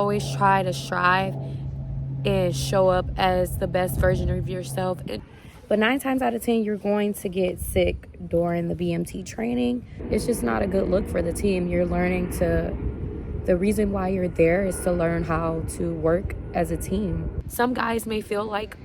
Always try to strive and show up as the best version of yourself. But 9 times out of 10, you're going to get sick during the BMT training. It's just not a good look for the team. You're learning to, the reason why you're there is to learn how to work as a team. Some guys may feel like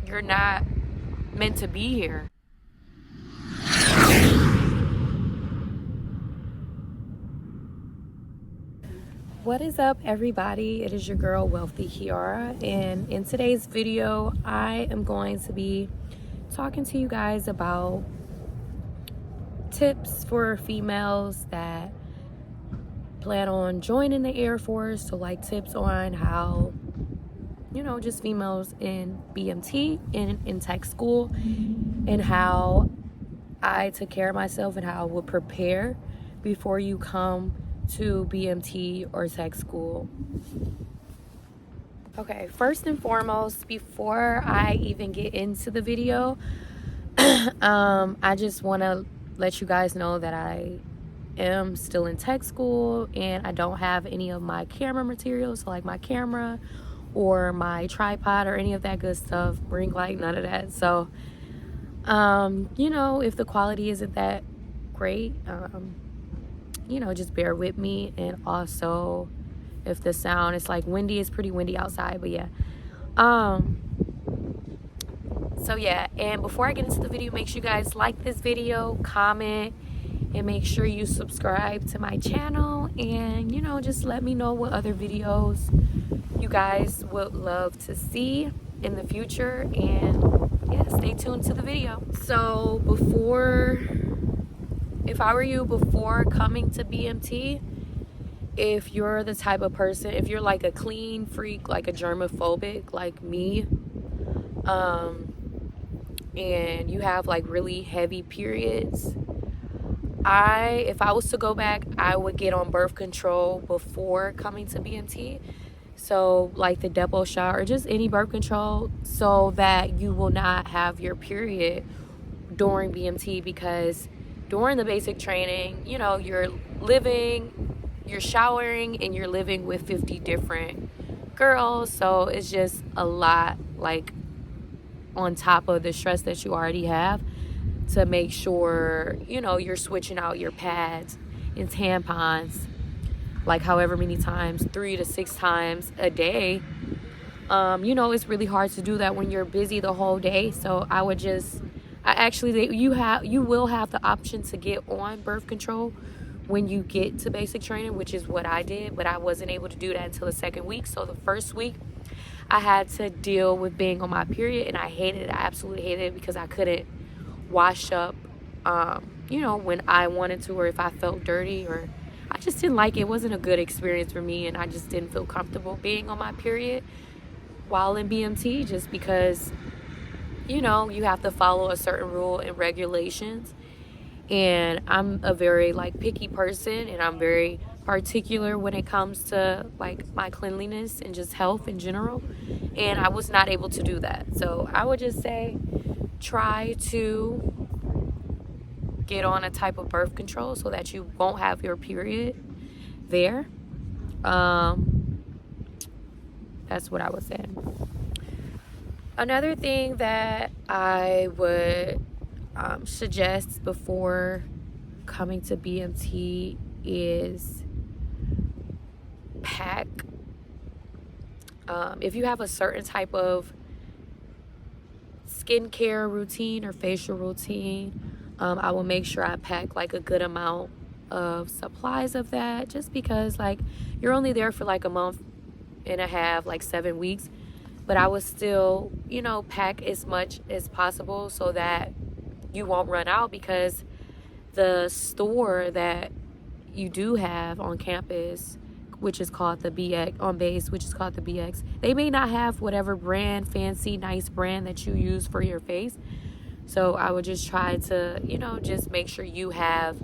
you're not meant to be here. What is up, everybody? It is your girl Wealthy Kiara, and in today's video I am going to be talking to you guys about tips for females that plan on joining the Air Force. So like tips on how, just females in BMT in tech school, and how I took care of myself and how I would prepare before you come to BMT or tech school. Okay, first and foremost, before I even get into the video, I just want to let you guys know that I am still in tech school and I don't have any of my camera materials, so like my camera or my tripod or any of that good stuff, ring light, none of that. So, if the quality isn't that great, just bear with me. And also if the sound is like windy, it's pretty windy outside, but yeah. So yeah, and before I get into the video, make sure you guys like this video, comment, and make sure you subscribe to my channel, and just let me know what other videos you guys would love to see in the future. And yeah, stay tuned to the video. So if I were you, before coming to BMT, if you're the type of person, if you're like a clean freak, like a germophobic like me, and you have like really heavy periods, if I was to go back, I would get on birth control before coming to BMT. So like the Depo shot or just any birth control, so that you will not have your period during BMT, because during the basic training, you're showering and you're living with 50 different girls. So it's just a lot, like on top of the stress that you already have, to make sure, you're switching out your pads and tampons, like however many times, 3 to 6 times a day. It's really hard to do that when you're busy the whole day. So you will have the option to get on birth control when you get to basic training, which is what I did, but I wasn't able to do that until the second week. So the first week I had to deal with being on my period, and I hated it. I absolutely hated it, because I couldn't wash up, when I wanted to, or if I felt dirty, or I just didn't like it. It wasn't a good experience for me, and I just didn't feel comfortable being on my period while in BMT, just because you have to follow a certain rule and regulations. And I'm a very picky person, and I'm very particular when it comes to my cleanliness and just health in general, and I was not able to do that. So I would just say, try to get on a type of birth control so that you won't have your period there. That's what I was saying. Another thing that I would suggest before coming to BMT is pack. If you have a certain type of skincare routine or facial routine, I will make sure I pack a good amount of supplies of that, just because you're only there for a month and a half, 7 weeks. But I would still, pack as much as possible so that you won't run out, because the store that you do have on campus, which is called the BX, on base, which is called the BX, they may not have whatever brand, fancy, nice brand that you use for your face. So I would just try to, just make sure you have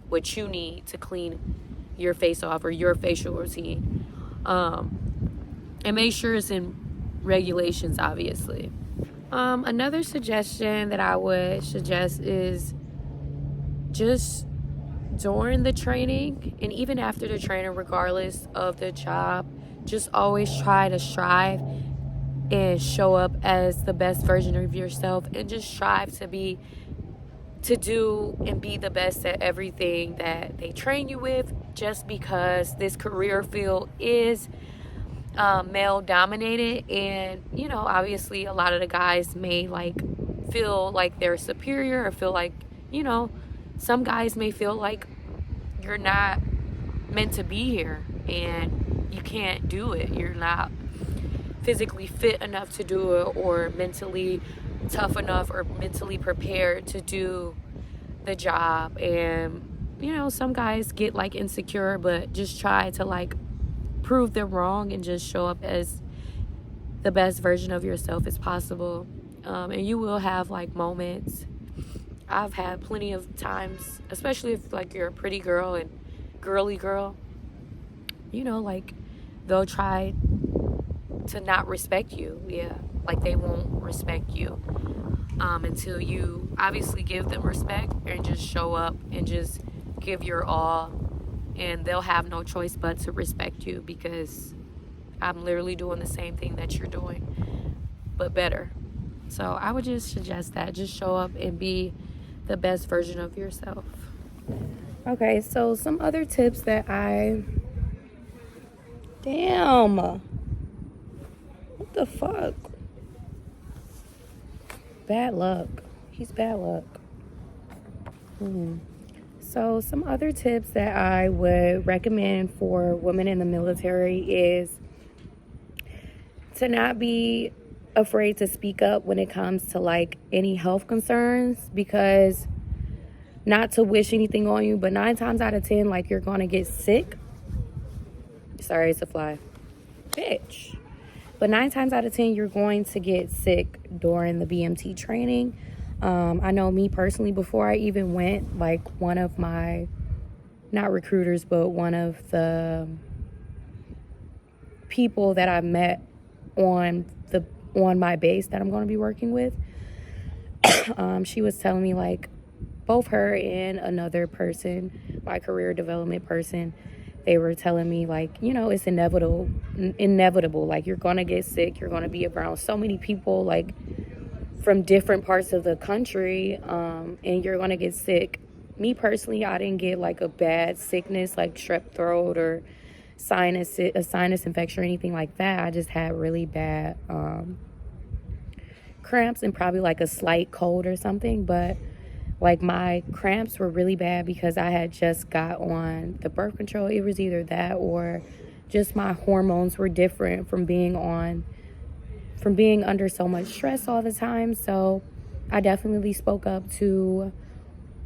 what you need to clean your face off, or your facial routine. And make sure it's in regulations, obviously. Another suggestion that I would suggest is just during the training and even after the training, regardless of the job just always try to strive and show up as the best version of yourself, and just strive to do and be the best at everything that they train you with, just because this career field is male dominated. And obviously a lot of the guys may like feel like they're superior, or feel like some guys may feel like you're not meant to be here and you can't do it, you're not physically fit enough to do it, or mentally tough enough, or mentally prepared to do the job. And some guys get like insecure, but just try to like prove them wrong and just show up as the best version of yourself as possible. And you will have like moments. I've had plenty of times, especially if like you're a pretty girl and girly girl, like they'll try to not respect you. Yeah, like they won't respect you until you obviously give them respect and just show up and just give your all, and they'll have no choice but to respect you, because I'm literally doing the same thing that you're doing, but better. So I would just suggest that, just show up and be the best version of yourself. Okay, so some other tips that damn, what the fuck? Bad luck. He's bad luck. So some other tips that I would recommend for women in the military is to not be afraid to speak up when it comes to like any health concerns, because not to wish anything on you, but 9 times out of 10, like, you're gonna get sick. Sorry, it's a fly. Bitch. But 9 times out of 10, you're going to get sick during the BMT training. I know me personally, before I even went, like, one of my, not recruiters, but one of the people that I met on my base that I'm going to be working with, she was telling me, like, both her and another person, my career development person, they were telling me, like, it's inevitable. Like, you're going to get sick. You're going to be around so many people, like, from different parts of the country, and you're going to get sick. Me personally, I didn't get, like, a bad sickness, like strep throat or a sinus infection or anything like that. I just had really bad cramps and probably, like, a slight cold or something, but like, my cramps were really bad because I had just got on the birth control. It was either that or just my hormones were different from being under so much stress all the time. So I definitely spoke up to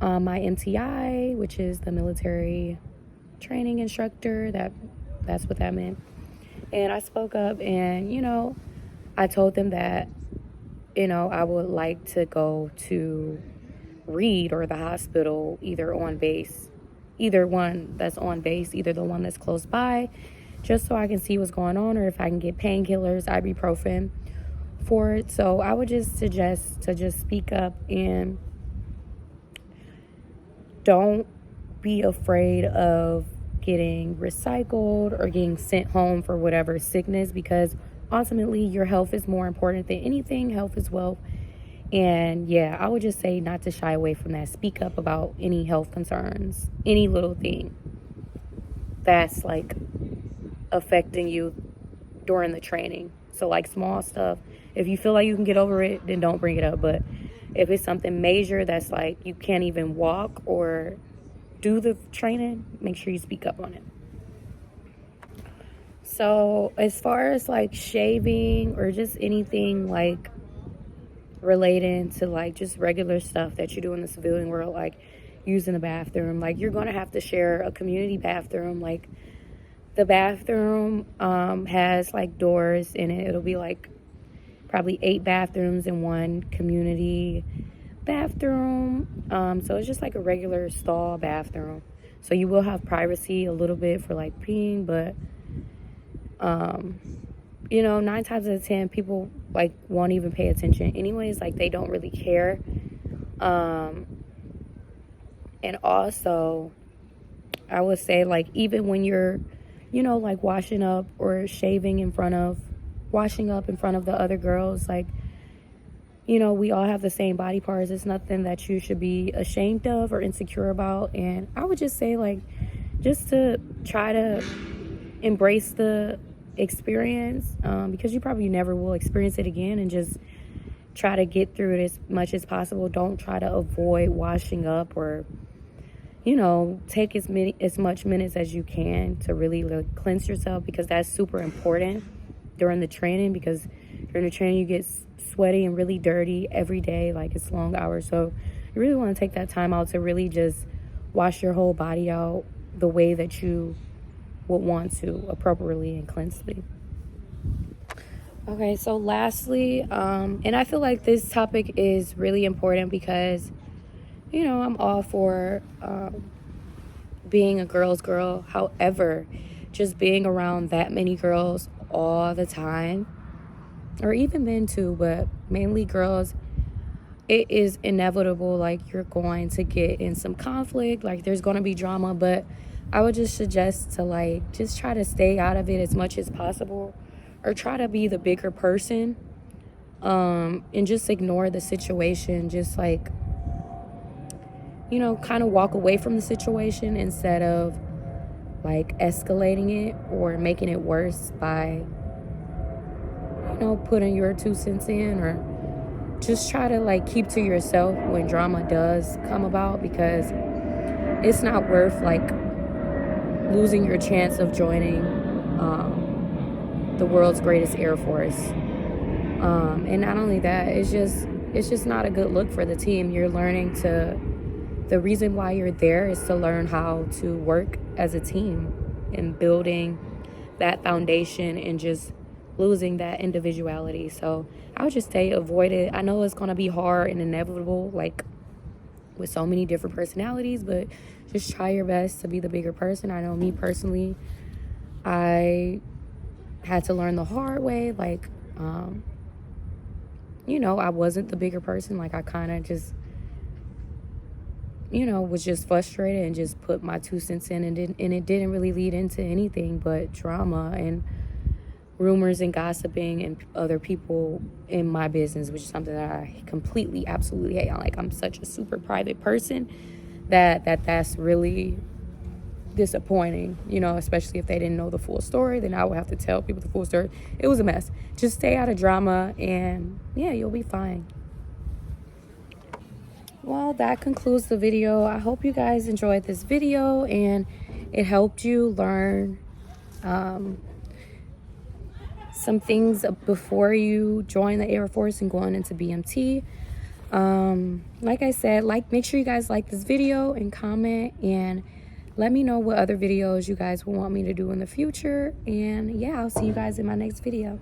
my MTI, which is the military training instructor. That's what that meant. And I spoke up, and, I told them that, I would like to go to Reed or the hospital, either on base, either one that's on base, either the one that's close by, just so I can see what's going on, or if I can get painkillers, ibuprofen for it. So I would just suggest to just speak up and don't be afraid of getting recycled or getting sent home for whatever sickness, because ultimately your health is more important than anything. Health is wealth. And yeah, I would just say not to shy away from that. Speak up about any health concerns, any little thing that's like affecting you during the training. So like small stuff, if you feel like you can get over it, then don't bring it up. But if it's something major that's like you can't even walk or do the training, make sure you speak up on it. So as far as like shaving or just anything like relating to like just regular stuff that you do in the civilian world, like using the bathroom, like you're going to have to share a community bathroom. Like the bathroom has like doors in it. It'll be like probably 8 bathrooms in one community bathroom. So it's just like a regular stall bathroom. So you will have privacy a little bit for like peeing, but 9 times out of 10 people like won't even pay attention anyways. Like they don't really care. And also I would say, like, even when you're you know, like washing up or washing up in front of the other girls. Like, you know, we all have the same body parts. It's nothing that you should be ashamed of or insecure about. And I would just say, like, just to try to embrace the experience, because you probably never will experience it again, and just try to get through it as much as possible. Don't try to avoid washing up, or, you know, take as much minutes as you can to really like cleanse yourself, because that's super important during the training. Because during the training you get sweaty and really dirty every day, like it's long hours. So you really want to take that time out to really just wash your whole body out the way that you would want to, appropriately and cleansely. Okay, so lastly, and I feel like this topic is really important because, you know, I'm all for being a girl's girl. However, just being around that many girls all the time, or even men too, but mainly girls, it is inevitable. Like, you're going to get in some conflict, like there's going to be drama. But I would just suggest to, like, just try to stay out of it as much as possible, or try to be the bigger person, and just ignore the situation. Just, like, you know, kind of walk away from the situation instead of like escalating it or making it worse by, you know, putting your 2 cents in. Or just try to like keep to yourself when drama does come about, because it's not worth like losing your chance of joining the world's greatest Air Force. And not only that, it's just not a good look for the team. You're learning to, the reason why you're there is to learn how to work as a team, and building that foundation, and just losing that individuality. So I would just say avoid it. I know it's going to be hard and inevitable, like with so many different personalities, but just try your best to be the bigger person. I know me personally, I had to learn the hard way. Like, you know, I wasn't the bigger person. Like, I kind of just, you know, was just frustrated and just put my 2 cents in, and it didn't really lead into anything but drama and rumors and gossiping and other people in my business, which is something that I completely, absolutely hate. Like, I'm such a super private person that's really disappointing, you know, especially if they didn't know the full story. Then I would have to tell people the full story. It was a mess. Just stay out of drama, and yeah, you'll be fine. Well, that concludes the video. I hope you guys enjoyed this video and it helped you learn some things before you join the Air Force and going into BMT. Like I said, make sure you guys like this video and comment, and let me know what other videos you guys will want me to do in the future. And yeah, I'll see you guys in my next video.